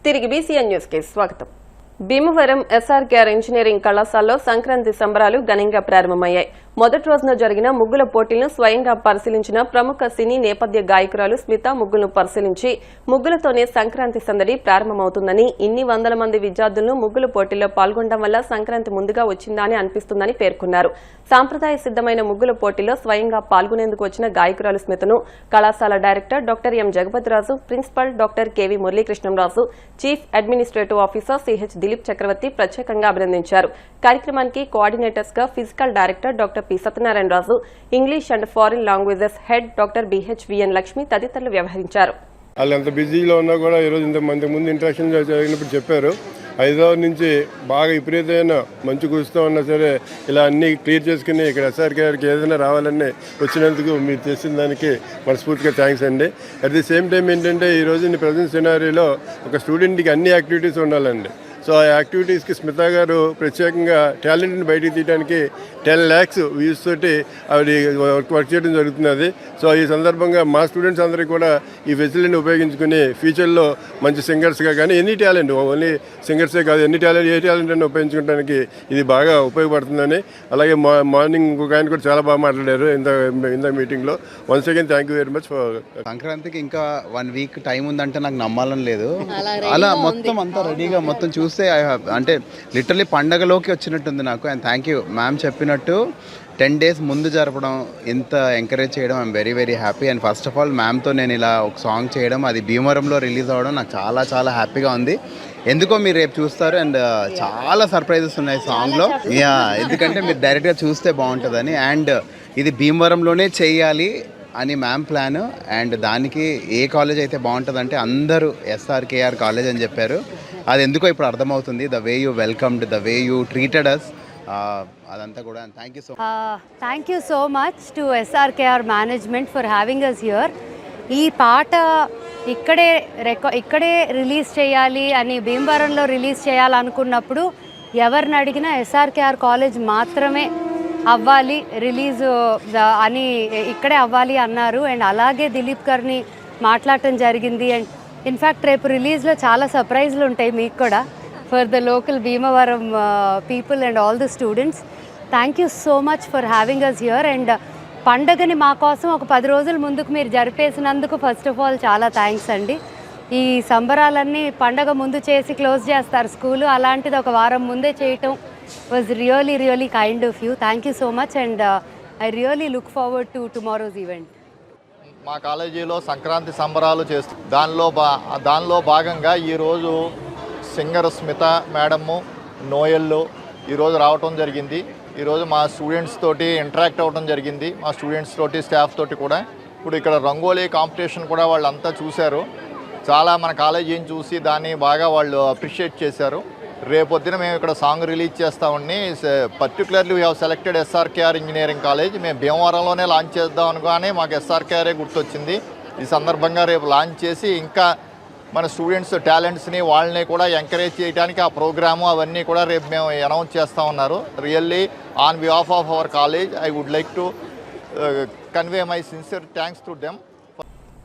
తిరిగి BCN news కి స్వాగతం. భీమవరం ఎస్ఆర్కేఆర్ ఇంజనీరింగ్ కళాశాలలో సంక్రాంతి సంబరాలు ఘనంగా ప్రారంభమయ్యాయి. మొదటి రోజున జరిగిన ముగ్గుల పోటీలను స్వయంగా పరిశీలించిన ప్రముఖ సినీ నేపథ్య గాయకురాలు స్మిత ముగ్గులను పరిశీలించి ముగ్గులతోనే సంక్రాంతి సందడి ప్రారంభమవుతుందని, ఇన్ని వందల మంది విద్యార్థులను ముగ్గుల పోటీల్లో పాల్గొనడం వల్ల సంక్రాంతి ముందుగా వచ్చిందా అని అనిపిస్తుందని పేర్కొన్నారు. సాంప్రదాయ సిద్దమైన ముగ్గుల పోటీలో స్వయంగా పాల్గొనేందుకు వచ్చిన గాయకురాలు స్మితను కళాశాల director doctor M Jagapathiraju, principal doctor K V Muralikrishnamraju, chief administrative officer C H Dilip Chakravarthy ప్రత్యేకంగా అభినందించారు. కార్యక్రమానికి కోఆర్డినేటర్స్ గా physical director doctor P Satyanarayanaraju, English and foreign languages head doctor B H V N Lakshmi తదితరులు వ్యవహరించారు. వాళ్ళు ఎంత బిజీలో ఉన్నా కూడా ఈరోజు ఇంతమంది ముందు ఇంట్రాక్షన్ జరిగినప్పుడు చెప్పారు, హైదరాబాద్ నుంచి బాగా విపరీతమైన మంచు కురుస్తూ ఉన్నా సరే ఇలా అన్నీ క్లియర్ చేసుకుని ఇక్కడ ఎస్ఆర్కేఆర్కి ఏదైనా రావాలని వచ్చినందుకు మీరు చేసిన దానికి మనస్ఫూర్తిగా థ్యాంక్స్ అండి. అట్ ది సేమ్ టైం ఏంటంటే ఈరోజు ప్రజెంట్ సినారీలో ఒక స్టూడెంట్కి అన్ని యాక్టివిటీస్ ఉండాలండి. సో ఆ యాక్టివిటీస్కి స్మిత గారు ప్రత్యేకంగా టాలెంట్ని బయటికి తీయడానికి 10 lakhs వ్యూస్ తోటి ఆవిడ వర్క్ చేయడం జరుగుతున్నది. సో ఈ సందర్భంగా మా స్టూడెంట్స్ అందరికీ కూడా ఈ ఫెసిలిటీని ఉపయోగించుకుని ఫ్యూచర్లో మంచి సింగర్స్గా కానీ ఎనీ టాలెంట్, ఓన్లీ సింగర్సే కాదు, ఏ టాలెంట్ అని ఉపయోగించుకోవడానికి ఇది బాగా ఉపయోగపడుతుందని. అలాగే మార్నింగ్ ఇంకొక ఆయన కూడా చాలా బాగా మాట్లాడారు ఇంత మీటింగ్లో. Once again thank you very much for. సంక్రాంతికి ఇంకా 1 week టైం ఉందంటే నాకు నమ్మాలని లేదు. అలా మొత్తం అంతా రెడీగా మొత్తం చూస్తే అంటే లిటరలీ పండగలోకి వచ్చినట్టుంది నాకు. అండ్ థ్యాంక్ యూ మ్యామ్ చెప్పినట్టు 10 days ముందు జరపడం, ఇంత ఎంకరేజ్ చేయడం, I'm very very happy. And first of all మ్యామ్తో నేను ఇలా ఒక సాంగ్ చేయడం, అది భీమవరంలో రిలీజ్ అవ్వడం నాకు చాలా చాలా హ్యాపీగా ఉంది. ఎందుకో మీరు రేపు చూస్తారు. అండ్ చాలా సర్ప్రైజెస్ ఉన్నాయి సాంగ్లో. ఎందుకంటే మీరు డైరెక్ట్గా చూస్తే బాగుంటుందని. అండ్ ఇది భీమవరంలోనే చేయాలి అని మ్యామ్ ప్లాన్. అండ్ దానికి ఏ కాలేజ్ అయితే బాగుంటుందంటే అందరూ ఎస్ఆర్కేఆర్ కాలేజ్ అని చెప్పారు. అది ఎందుకో ఇప్పుడు అర్థమవుతుంది. The way you welcomed, the way you treated us, అదంతా కూడా. Thank you so much to S R K R management for having us here. ఈ పాట ఇక్కడే రిలీజ్ చేయాలి అని, భీమవరంలో రిలీజ్ చేయాలనుకున్నప్పుడు ఎవరిని అడిగినా ఎస్ఆర్కేఆర్ కాలేజ్ మాత్రమే అవ్వాలి రిలీజ్ అని, ఇక్కడే అవ్వాలి అన్నారు. అండ్ అలాగే దిలీప్ గారిని మాట్లాడటం జరిగింది. అండ్ ఇన్ఫ్యాక్ట్ రేపు రిలీజ్లో చాలా సర్ప్రైజ్లు ఉంటాయి మీకు కూడా for the local Bhimavaram people and all the students. Thank you so much for having us here. And పండగని మా కోసం ఒక 10 రోజుల ముందుకు మీరు జరిపేసినందుకు ఫస్ట్ ఆఫ్ ఆల్ చాలా థ్యాంక్స్ అండి. ఈ సంబరాలన్నీ పండగ ముందు చేసి క్లోజ్ చేస్తారు స్కూలు, అలాంటిది ఒక వారం ముందే చేయటం was really kind of you. Thank you so much. And I really look forward to tomorrow's event. మా కాలేజీలో సంక్రాంతి సంబరాలు చేస్తూ దానిలో భాగంగా ఈరోజు సింగర్ స్మిత మేడము, నోయల్లు ఈరోజు రావటం జరిగింది. ఈరోజు మా స్టూడెంట్స్ తోటి ఇంటరాక్ట్ అవ్వడం జరిగింది. మా స్టూడెంట్స్ తోటి, స్టాఫ్ తోటి కూడా. ఇప్పుడు ఇక్కడ రంగోలీ కాంపిటీషన్ కూడా వాళ్ళంతా చూశారు. చాలా మన కాలేజీని చూసి దాన్ని బాగా వాళ్ళు అప్రిషియేట్ చేశారు. రేపొద్దున మేము ఇక్కడ సాంగ్ రిలీజ్ చేస్తామని, particularly we have selected SRKR engineering college. మేము భీమవరంలోనే లాంచ్ చేద్దాం అనుకోని మాకు ఎస్ఆర్కేఆరే గుర్తొచ్చింది. ఈ సందర్భంగా రేపు లాంచ్ చేసి ఇంకా మన స్టూడెంట్స్ టాలెంట్స్ని వాళ్ళని కూడా ఎంకరేజ్ చేయడానికి ఆ ప్రోగ్రాము అవన్నీ కూడా రేపు మేము అనౌన్స్ చేస్తూ ఉన్నారు. Really on behalf of our college I would like to convey my sincere thanks to them.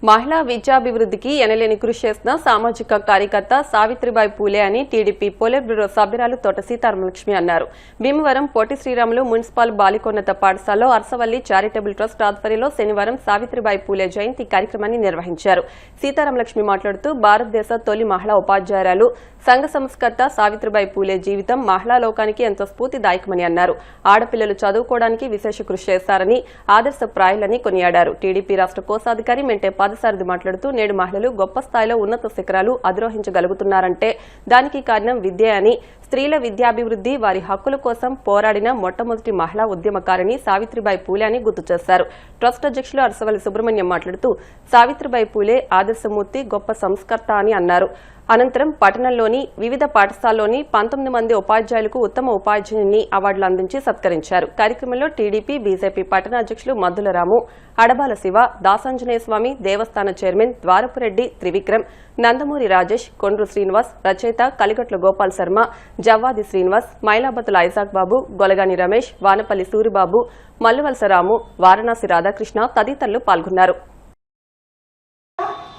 మహిళా విద్యాభివృద్ధికి ఎనలేని కృషి చేసిన సామాజిక కార్యకర్త సావిత్రిబాయి పూలే అని టీడీపీ పోలిట్ బ్యూరో సభ్యురాలు తోట సీతారామలక్ష్మి అన్నారు. భీమవరం పొట్టి శ్రీరాములు మున్సిపల్ బాలికోన్నత పాఠశాలలో అరసవల్లి చారిటబుల్ ట్రస్ట్ ఆధ్వర్యంలో శనివారం సావిత్రిబాయి పూలే జయంతి కార్యక్రమాన్ని నిర్వహించారు. సీతారామలక్ష్మి మాట్లాడుతూ భారతదేశ తొలి మహిళా ఉపాధ్యాయురాలు, సంఘ సంస్కర్త సావిత్రిబాయి పూలే జీవితం మహిళా లోకానికి ఎంతో స్ఫూర్తిదాయకమని అన్నారు. ఆడపిల్లలు చదువుకోవడానికి విశేష కృషి చేశారని, ఆదర్శప్రాయులని కొనియాడారు. టీడీపీ రాష్ట్ర కోశాధికారి మెంటే పాదసారథి మాట్లాడుతూ నేడు మహిళలు గొప్ప స్థాయిలో ఉన్నత శిఖరాలు అధిరోహించగలుగుతున్నారంటే దానికి కారణం విద్య అని, స్త్రీల విద్యాభివృద్ది, వారి హక్కుల కోసం పోరాడిన మొట్టమొదటి మహిళా ఉద్యమకారిణి సావిత్రిబాయి పూలే అని గుర్తు చేశారు. ట్రస్ట్ అధ్యక్షులు అరసవల్లి సుబ్రహ్మణ్యం మాట్లాడుతూ సావిత్రిబాయి పూలే ఆదర్శమూర్తి, గొప్ప సంస్కర్త అని అన్నారు. అనంతరం పట్టణంలోని వివిధ పాఠశాలలోని 19 మంది ఉపాధ్యాయులకు ఉత్తమ ఉపాధ్యాయుని అవార్డులు అందించి సత్కరించారు. కార్యక్రమంలో టీడీపీ, బీజేపీ పట్టణ అధ్యక్షులు మద్దుల రాము, అడబాల శివ, దాసాంజనేయ స్వామి దేవస్థాన చైర్మన్ ద్వారపురెడ్డి త్రివిక్రమ్, నందమూరి రాజేష్, కొండ్రు శ్రీనివాస్, రచయిత కలిగట్ల గోపాల్ శర్మ, జవ్వాది శ్రీనివాస్, మైలాబతుల ఐజాక్ బాబు, గొలగాని రమేష్, వానపల్లి సూరిబాబు, మల్లువలస రాము, వారణాసి రాధాకృష్ణ తదితరులు పాల్గొన్నారు.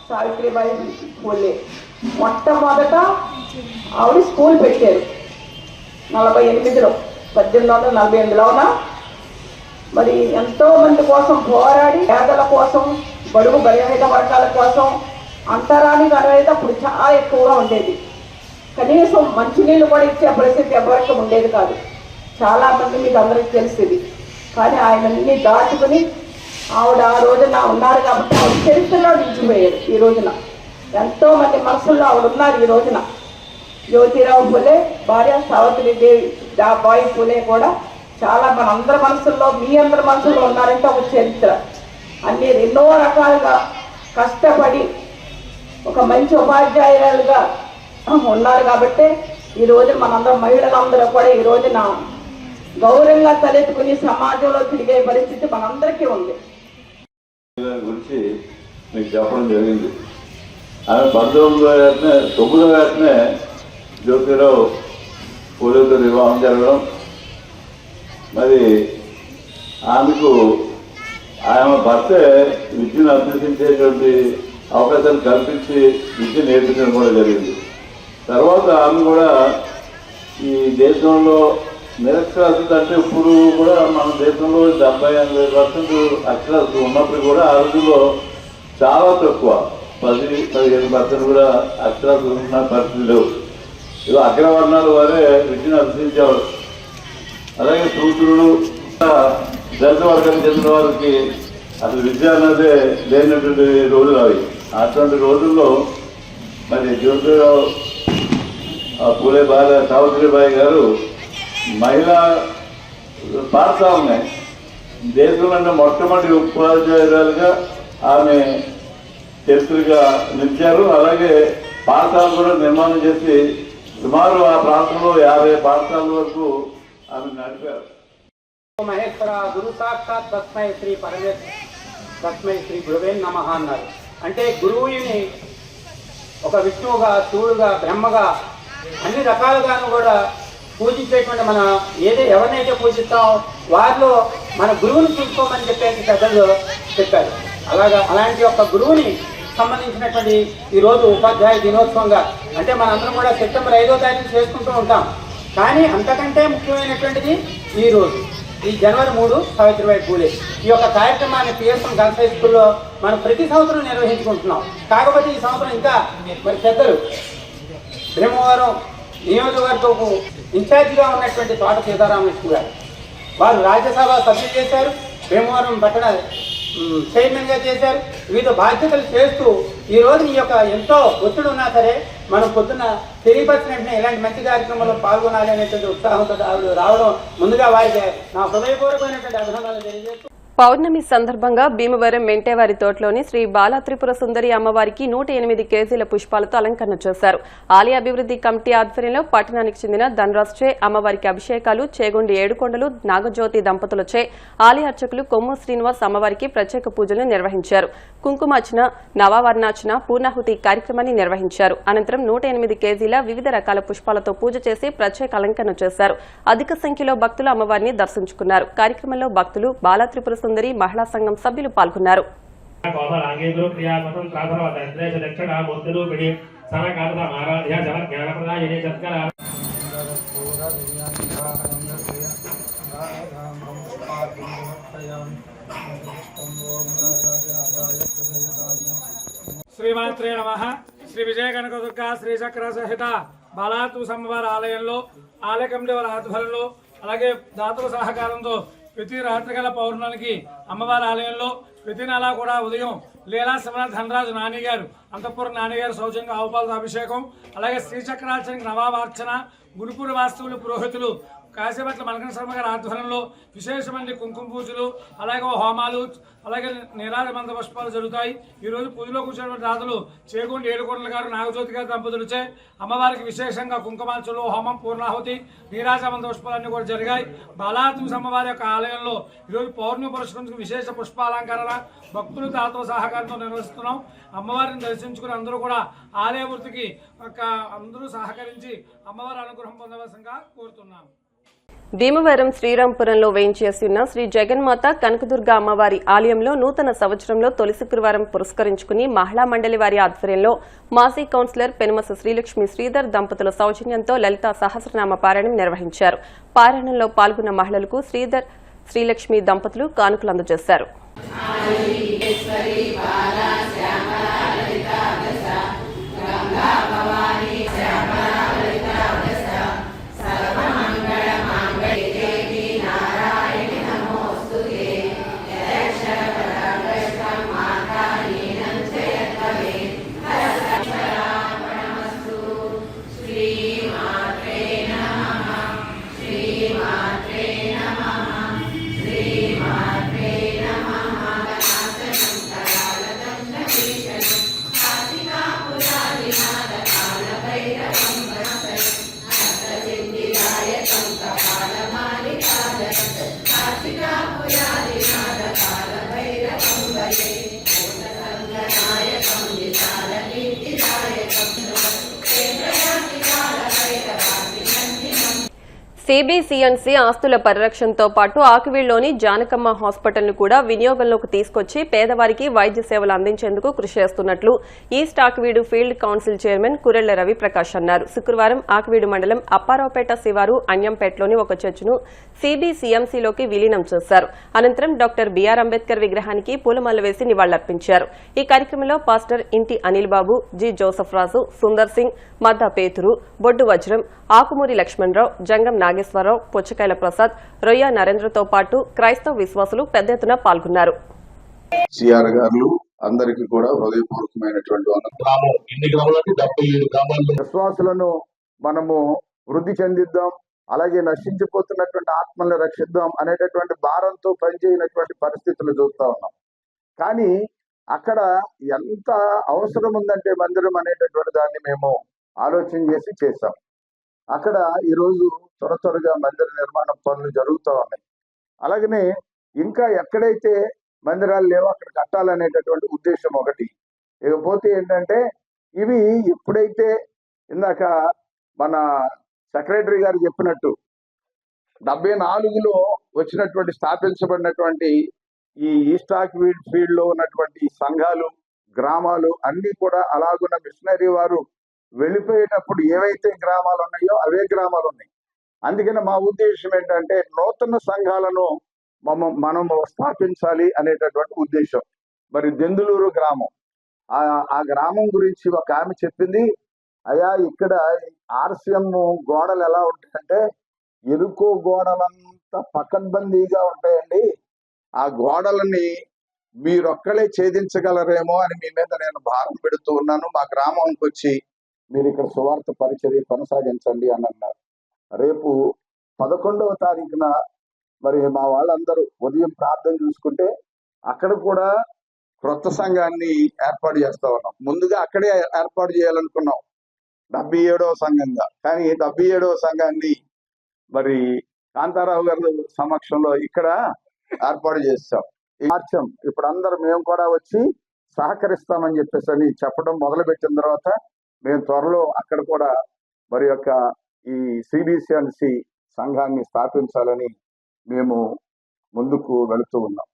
సావిత్రిబాయి పూలే మొట్టమొదట ఆవిడ స్కూల్ పెట్టారు 48లో 1848లోనా. మరి ఎంతో మంది కోసం పోరాడి పేదల కోసం, బడుగు బలహీన వర్గాల కోసం అంతరానికి అనేది అప్పుడు చాలా ఎక్కువగా ఉండేది. కనీసం మంచినీళ్ళు కూడా ఇచ్చే పరిస్థితి ఎవరికి ఉండేది కాదు. చాలామంది మీకు అందరికీ తెలిసింది. కానీ ఆయనన్నీ దాటుకుని ఆవిడ ఆ రోజున ఉన్నారు కాబట్టి ఆవిడ చరిత్రలో నిలిచిపోయారు. ఈ రోజున ఎంతోమంది మనసుల్లో ఆవిడ ఉన్నారు. ఈ రోజున జ్యోతిరావు పూలే భార్య సావిత్రిదేవి బాయి పూలే కూడా చాలా అందరి మనసుల్లో, మీ అందరి మనసుల్లో ఉన్నారంటే ఒక చరిత్ర. అన్ని ఎన్నో రకాలుగా కష్టపడి ఒక మంచి ఉపాధ్యాయురాలుగా ఉన్నారు కాబట్టి ఈ రోజు మనందరం మహిళలందరూ కూడా ఈ రోజున గౌరవంగా తలెత్తుకుని సమాజంలో తిరిగే పరిస్థితి మనందరికీ ఉంది. గురించి మీకు చెప్పడం జరిగింది. ఆమె 1909 జ్యోతిరావు పూలేతో వివాహం జరగడం, మరి ఆమెకు ఆమె భర్తే విద్యను అభ్యసించేటువంటి అవకాశాలు కల్పించి విద్య నేర్పించడం కూడా జరిగింది. తర్వాత ఆమె కూడా ఈ దేశంలో నిరక్షరాస్యత అంటే ఇప్పుడు కూడా మన దేశంలో 70-80% అక్షరాస్యత ఉన్నప్పుడు కూడా ఆ రోజుల్లో చాలా తక్కువ, 10-15% కూడా అక్షరాస్యత ఉన్న పరిస్థితి లేవు. ఇవి అగ్రవర్ణాల వారే విద్యను అభ్యసించేవారు. అలాగే సూత్రుడు దళిత వర్గానికి చెందిన వారికి అసలు విద్య అన్నదే లేనటువంటి రోజులు అవి. అటువంటి రోజుల్లో మరి జ్యోతిరావు పూలే భార్య సావిత్రిబాయి గారు మహిళా పాఠశాలని దేశంలోనే మొట్టమొదటి ఉపాధ్యాయురాలుగా ఆమె చరిత్రగా నిలిచారు. అలాగే పాఠశాలను కూడా నిర్మాణం చేసి సుమారు ఆ ప్రాంతంలో 50 పాఠశాలల వరకు ఆమె నడిపారు. మహేశ్వర గురు సాక్షాత్ తస్మై శ్రీ పరమేశ్వర తస్మై శ్రీ గురువే నమః అన్నారు. అంటే గురువుని ఒక విష్ణువుగా, శివుడుగా, బ్రహ్మగా అన్ని రకాలుగాను కూడా పూజించేటువంటి మనం ఎవరినైతే పూజిస్తామో వారిలో మన గురువుని చూసుకోమని చెప్పేసి పెద్దలు చెప్పారు. అలాంటి ఒక గురువుని సంబంధించినటువంటి ఈరోజు ఉపాధ్యాయ దినోత్సవంగా, అంటే మనందరం కూడా సెప్టెంబర్ 5వ తారీఖు చేసుకుంటూ ఉంటాం. కానీ అంతకంటే ముఖ్యమైనటువంటిది ఈరోజు ఈ జనవరి 3 సావిత్రిబాయి పూలే. ఈ యొక్క కార్యక్రమాన్ని పిఎస్ఎం గర్ల్స్ హై స్కూల్లో మనం ప్రతి సంవత్సరం నిర్వహించుకుంటున్నాం. కాకపోతే ఈ సంవత్సరం ఇంకా మరి పెద్దలు భీమవరం నియోజకవర్గపు ఇన్ఛార్జిగా ఉన్నటువంటి తోట సీతారామకృష్ణ గారు, వారు రాజ్యసభ సభ్యులు చేశారు, భీమవరం పట్టణ చైర్మన్గా చేశారు. వివిధ బాధ్యతలు చేస్తూ ఈరోజు ఈ యొక్క ఎంతో ఒత్తిడి ఉన్నా సరే మనం పొద్దున్న తెలియపరిచిన వెంటనే ఇలాంటి మంచి కార్యక్రమంలో పాల్గొనాలి అనేటువంటి ఉత్సాహంతో ఆవిడ రావడం ముందుగా వారికి నా హృదయపూర్వకమైనటువంటి అభినందనలు తెలియజేస్తూ, పౌర్ణమి సందర్భంగా భీమవరం మెంటేవారి తోటలోని శ్రీ బాలా త్రిపుర సుందరి అమ్మవారికి 108 కేజీల పుష్పాలతో అలంకరణ చేశారు. ఆలయ అభివృద్ధి కమిటీ ఆధ్వర్యంలో పట్టణానికి చెందిన ధనరాజ్చే అమ్మవారికి అభిషేకాలు, చేగొండి ఏడుకొండలు నాగజ్యోతి దంపతులచే ఆలయ అర్చకులు కొమ్ము శ్రీనివాస్ అమ్మవారికి ప్రత్యేక పూజలు నిర్వహించారు. కుంకుమార్చన, నవావర్ణార్చన, పూర్ణాహుతి కార్యక్రమాన్ని నిర్వహించారు. అనంతరం 108 కేజీల వివిధ రకాల పుష్పాలతో పూజ చేసి ప్రత్యేక అలంకరణ చేశారు. అధిక సంఖ్యలో భక్తులు అమ్మవారిని దర్శించుకున్నారు. కార్యక్రమంలో భక్తులు, బాలా త్రిపుర సుందరి మహిళా సంఘం సభ్యులు పాల్గొన్నారు. శ్రీమాత్రే నమః. శ్రీ విజయ కనకదుర్గ శ్రీ చక్ర సహిత బాలాతు అమ్మవారి ఆలయంలో ఆలయ కమిటీ వారి ఆధ్వర్యంలో అలాగే దాతల సహకారంతో ప్రతి రాత్రిగల పౌర్ణమికి అమ్మవారి ఆలయంలో ప్రతి నెల కూడా ఉదయం లీలా శ్రవణ ధనరాజు నాని గారు, అంతఃపురం నాని గారు సౌజన్యంగా ఆవుపాలతో అభిషేకం, అలాగే శ్రీచక్రార్చనకి నవావార్చన, గురుపుర వాస్తవులు పురోహితులు కాశీపట్ల మలకన శర్మ గారి ఆధ్వర్యంలో విశేషమైన కుంకుమ పూజలు, అలాగే హోమాలు, అలాగే నీరాజమంత పుష్పాలు జరుగుతాయి. ఈరోజు పూజలో కూర్చున్నటువంటి దాతలు చేగొండి ఏడుకొండల గారు, నాగజ్యోతి గారి దంపతులచే అమ్మవారికి విశేషంగా కుంకుమార్చనలు, హోమం, పూర్ణాహుతి, నీరాజమంత పుష్పాలన్నీ కూడా జరిగాయి. బాలాత్మ అమ్మవారి యొక్క ఆలయంలో ఈరోజు పౌర్ణమి పురస్కరించుకుని విశేష పుష్పాలంకరణ భక్తులు దాతల సహకారంతో నిర్వహిస్తున్నాం. అమ్మవారిని దర్శించుకుని అందరూ కూడా ఆలయ వృత్తికి అందరూ సహకరించి అమ్మవారి అనుగ్రహం పొందవలసిందిగా కోరుతున్నాం. భీమవరం శ్రీరాంపురంలో వేయించేసి ఉన్న శ్రీ జగన్మాత కనకదుర్గ అమ్మవారి ఆలయంలో నూతన సంవత్సరంలో తొలి శుక్రవారం పురస్కరించుకుని మహిళా మండలి వారి ఆధ్వర్యంలో మాజీ కౌన్సిలర్ పెనుమస శ్రీలక్ష్మి శ్రీధర్ దంపతుల సౌజన్యంతో లలితా సహస్రనామ పారాయణం నిర్వహించారు. పారాయణంలో పాల్గొన్న మహిళలకు శ్రీధర్ శ్రీలక్ష్మి దంపతులు కానుకలు అందజేశారు. సిబిసిఎన్సి ఆస్తుల పరిరక్షణతో పాటు ఆకివీడ్లోని జానకమ్మ హాస్పిటల్ను కూడా వినియోగంలోకి తీసుకొచ్చి పేదవారికి వైద్య సేవలు అందించేందుకు కృషి చేస్తున్నట్లు east Akividu field council chairman Kurella Ravi Prakash అన్నారు. శుక్రవారం ఆకివీడు మండలం అప్పారావుపేట శివారు అన్యంపేటలోని ఒక చర్చిను సిబిసిఎంసిలోకి విలీనం చేశారు. అనంతరం డాక్టర్ బిఆర్ అంబేద్కర్ విగ్రహానికి పూలమాల వేసి నివాళులర్పించారు. ఈ కార్యక్రమంలో పాస్టర్ ఇంటి అనిల్ బాబు, జి జోసఫ్ రాజు, సుందర్ సింగ్, మద్దా పేతురు, బొడ్డు వజ్రం, ఆకుమూరి లక్ష్మణరావు, జంగం నాగేశ్వరరావు, పుచ్చకాయల ప్రసాద్, రొయ్య నరేంద్రతో పాటు క్రైస్తవ విశ్వాసులు పెద్ద ఎత్తున పాల్గొన్నారు. సిఆర్ గారు అందరికీ కూడా హృదయపూర్వకమైనటువంటి విశ్వాసులను మనము వృద్ధి చెందిద్దాం, అలాగే నశించిపోతున్నటువంటి ఆత్మల్ని రక్షిద్దాం అనేటటువంటి భారంతో పనిచేయనటువంటి పరిస్థితులు చూస్తా ఉన్నాం. కానీ అక్కడ ఎంత అవసరం ఉందంటే మందిరం అనేటటువంటి దాన్ని మేము ఆలోచన చేసి చేశాం. అక్కడ ఈరోజు త్వరగా మందిర నిర్మాణం పనులు జరుగుతూ ఉన్నాయి. అలాగనే ఇంకా ఎక్కడైతే మందిరాలు లేవో అక్కడ కట్టాలనేటటువంటి ఉద్దేశం ఒకటి. ఇకపోతే ఏంటంటే ఇవి ఎప్పుడైతే ఇందాక మన సెక్రటరీ గారు చెప్పినట్టు 74లో వచ్చినటువంటి స్థాపించబడినటువంటి ఈ ఈస్ట్ ఆకివీడ్ ఫీల్డ్ లో ఉన్నటువంటి సంఘాలు, గ్రామాలు అన్ని కూడా అలాగున్న మిషనరీ వారు వెళ్ళిపోయేటప్పుడు ఏవైతే గ్రామాలు ఉన్నాయో అవే గ్రామాలు ఉన్నాయి. అందుకని మా ఉద్దేశం ఏంటంటే నూతన సంఘాలను మనం స్థాపించాలి అనేటటువంటి ఉద్దేశం. మరి దెందులూరు గ్రామం, ఆ గ్రామం గురించి ఒక ఆమె చెప్పింది, అయ్యా ఇక్కడ ఆర్సిఎం గోడలు ఎలా ఉంటాయంటే ఎరుకో గోడలంతా పకడ్బందీగా ఉంటాయండి, ఆ గోడలని మీరొక్కలే ఛేదించగలరేమో అని మీ మీద నేను భారం పెడుతూ ఉన్నాను. మా గ్రామానికి వచ్చి మీరు ఇక్కడ సువార్త పరిచర్య కొనసాగించండి అని అన్నారు. రేపు 11వ తారీఖున మరి మా వాళ్ళందరూ ఉదయం ప్రార్థన చూసుకుంటే అక్కడ కూడా క్రొత్త సంఘాన్ని ఏర్పాటు చేస్తా ఉన్నాం. ముందుగా అక్కడే ఏర్పాటు చేయాలనుకున్నాం 77వ సంఘంగా, కానీ 77వ సంఘాన్ని మరి కాంతారావు గారి సమక్షంలో ఇక్కడ ఏర్పాటు చేస్తాం. మార్చం ఇప్పుడు అందరూ మేము కూడా వచ్చి సహకరిస్తామని చెప్పేసి అని చెప్పడం మొదలుపెట్టిన తర్వాత మేము త్వరలో అక్కడ కూడా మరి యొక్క ఈ సిబిసిఎన్సి సంఘాన్ని స్థాపించాలని మేము ముందుకు వెళుతూ ఉన్నాం.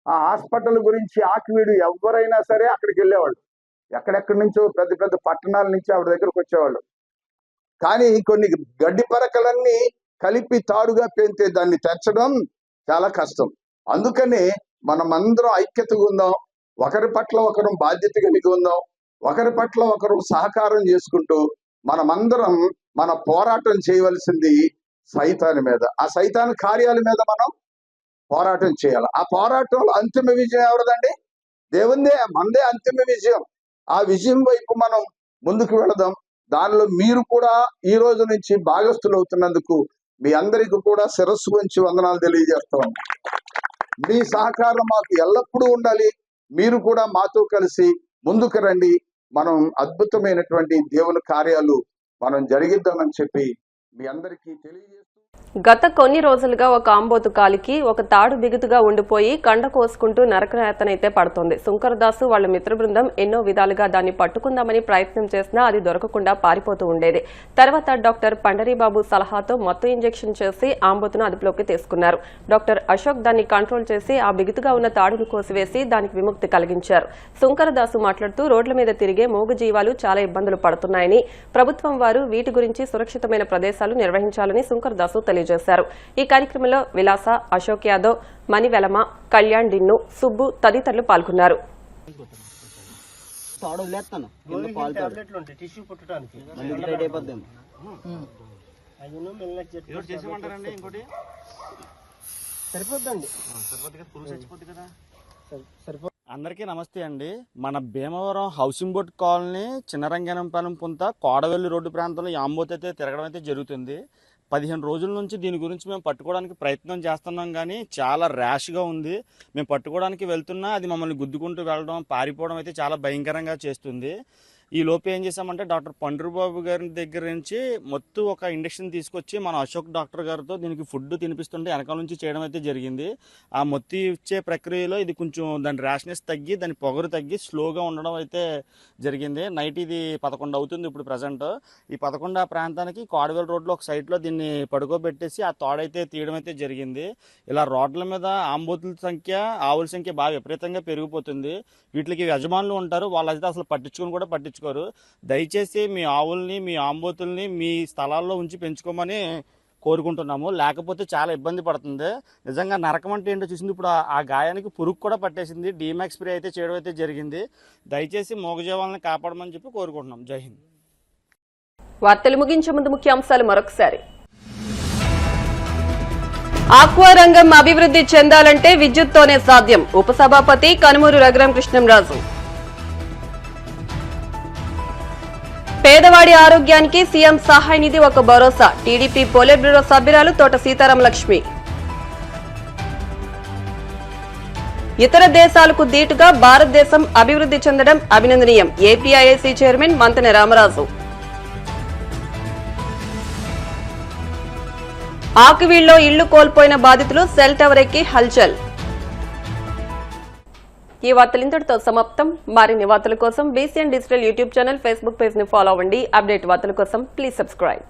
ఆ హాస్పిటల్ గురించి ఆకివీడు ఎవరైనా సరే అక్కడికి వెళ్ళేవాళ్ళు, ఎక్కడెక్కడి నుంచో పెద్ద పెద్ద పట్టణాల నుంచి ఆవిడ దగ్గరకు వచ్చేవాళ్ళు. కానీ కొన్ని గడ్డి పరకలన్నీ కలిపి తాడుగా పెంతే దాన్ని తెచ్చడం చాలా కష్టం. అందుకనే మనమందరం ఐక్యతగా ఉందాం, ఒకరి పట్ల ఒకరు బాధ్యత కలిగి ఉందాం, ఒకరి పట్ల ఒకరు సహకారం చేసుకుంటూ మనమందరం మన పోరాటం చేయవలసింది సైతాన్ని మీద, ఆ సైతాన్ కార్యాల మీద మనం పోరాటం చేయాలి. ఆ పోరాటంలో అంతిమ విజయం ఎవరిదండి? దేవుందే, మనదే అంతిమ విజయం. ఆ విజయం వైపు మనం ముందుకు వెళదాం. దానిలో మీరు కూడా ఈ రోజు నుంచి భాగస్థులు అవుతున్నందుకు మీ అందరికీ కూడా శిరస్సు వంచి వందనాలు తెలియజేస్తాం. మీ సహకారం మాకు ఎల్లప్పుడూ ఉండాలి. మీరు కూడా మాతో కలిసి ముందుకు రండి. మనం అద్భుతమైనటువంటి దేవుని కార్యాలు మనం జరిగిద్దామని చెప్పి మీ అందరికీ తెలియజేస్తూ గత కొన్ని రోజులుగా ఒక ఆంబోతు కాలికి ఒక తాడు బిగుతుగా ఉండిపోయి కండ కోసుకుంటూ నరకయాతనైతే పడుతోంది. శంకరదాసు వాళ్ల మిత్ర బృందం ఎన్నో విధాలుగా దాన్ని పట్టుకుందామని ప్రయత్నం చేసినా అది దొరకకుండా పారిపోతూ ఉండేది. తర్వాత డాక్టర్ పండరీబాబు సలహాతో మొత్తం ఇంజెక్షన్ చేసి ఆంబోతును అదుపులోకి తీసుకున్నారు. డాక్టర్ అశోక్ దాన్ని కంట్రోల్ చేసి ఆ బిగుతుగా ఉన్న తాడును కోసివేసి దానికి విముక్తి కలిగించారు. శంకరదాసు మాట్లాడుతూ రోడ్ల మీద తిరిగే మూగజీవాలు చాలా ఇబ్బందులు పడుతున్నాయని, ప్రభుత్వం వారు వీటి గురించి సురక్షితమైన ప్రదేశాలు నిర్వహించాలని శంకరదాసు తెలియజేశారు. ఈ కార్యక్రమంలో విలాస, అశోక్ యాదవ్, మణివెలమ, కళ్యాణ్ డిన్ను, సుబ్బు తదితరులు పాల్గొన్నారు. అందరికీ నమస్తే అండి. మన Bhimavaram housing board colony Chinnaranganapalem పుంత కోడవెల్లి రోడ్డు ప్రాంతంలో ఈ ఆంబోతు అయితే తిరగడం అయితే జరుగుతుంది. 15 రోజుల నుంచి దీని గురించి మేము పట్టుకోవడానికి ప్రయత్నం చేస్తున్నాం, కానీ చాలా ర్యాష్గా ఉంది. మేము పట్టుకోవడానికి వెళ్తున్నా అది మమ్మల్ని గుద్దుకుంటూ వెళ్ళడం, పారిపోవడం అయితే చాలా భయంకరంగా చేస్తుంది. ఈ లోపు ఏం చేసామంటే డాక్టర్ పండ్రుబాబు గారి దగ్గర నుంచి మొత్తం ఒక ఇంజెక్షన్ తీసుకొచ్చి మన అశోక్ డాక్టర్ గారితో దీనికి ఫుడ్ తినిపిస్తుంటే వెనకాల నుంచి చేయడం అయితే జరిగింది. ఆ మొత్తం ఇచ్చే ప్రక్రియలో ఇది కొంచెం దాని ర్యాష్నెస్ తగ్గి, దాని పొగరు తగ్గి స్లోగా ఉండడం అయితే జరిగింది. నైట్ ఇది 11 అవుతుంది ఇప్పుడు ప్రజెంట్. ఈ 11 ప్రాంతానికి కోడవేల రోడ్లో ఒక సైట్లో దీన్ని పడుకోబెట్టేసి ఆ తోడైతే తీయడం అయితే జరిగింది. ఇలా రోడ్ల మీద ఆంబోతుల సంఖ్య, ఆవుల సంఖ్య బాగా విపరీతంగా పెరిగిపోతుంది. వీటికి యజమానులు ఉంటారు, వాళ్ళైతే అసలు పట్టించుకోరు. దయచేసి మీ ఆవుల్ని, మీ ఆంబోతుల్ని మీ స్థలాల్లో ఉంచి పెంచుకోమని కోరుకుంటున్నాము. లేకపోతే చాలా ఇబ్బంది పడుతుంది. నిజంగా నరకం అంటే ఏంటో చూసింది. ఇప్పుడు ఆ గాయానికి పురుగు కూడా పట్టేసింది. డీమాక్స్ స్ప్రే అయితే చేయడం అయితే జరిగింది. దయచేసి మూగజీవాలను కాపాడమని చెప్పి కోరుకుంటున్నాం. జై హింద్. వార్తలు ముగించే ముందు ముఖ్యాంశాలు మరొకసారి. ఆక్వా రంగం అభివృద్ధి చెందాలంటే విద్యుత్తోనే సాధ్యం. ఉపసభాపతి కనుమూరు రఘురామకృష్ణంరాజు. పేదవాడి ఆరోగ్యానికి సీఎం సహాయ నిధి ఒక భరోసా. టీడీపీ పోలిట్ బ్యూరో సభ్యురాలు తోట సీతారాం లక్ష్మి. ఇతర దేశాలకు దీటుగా భారతదేశం అభివృద్ధి చెందడం అభినందనీయం. APIIC chairman Mantena Ramaraju. ఆకివీడ్లో ఇళ్లు కోల్పోయిన బాధితులు సెల్ టవర్ ఎక్కి హల్చల్. ఈ వార్తలు ఇంతటితో సమాప్తం. మరిన్ని వార్తల కోసం BCN digital YouTube channel, Facebook page ని ఫాలో అవ్వండి. అప్డేట్ వార్తల కోసం ప్లీజ్ సబ్స్క్రైబ్.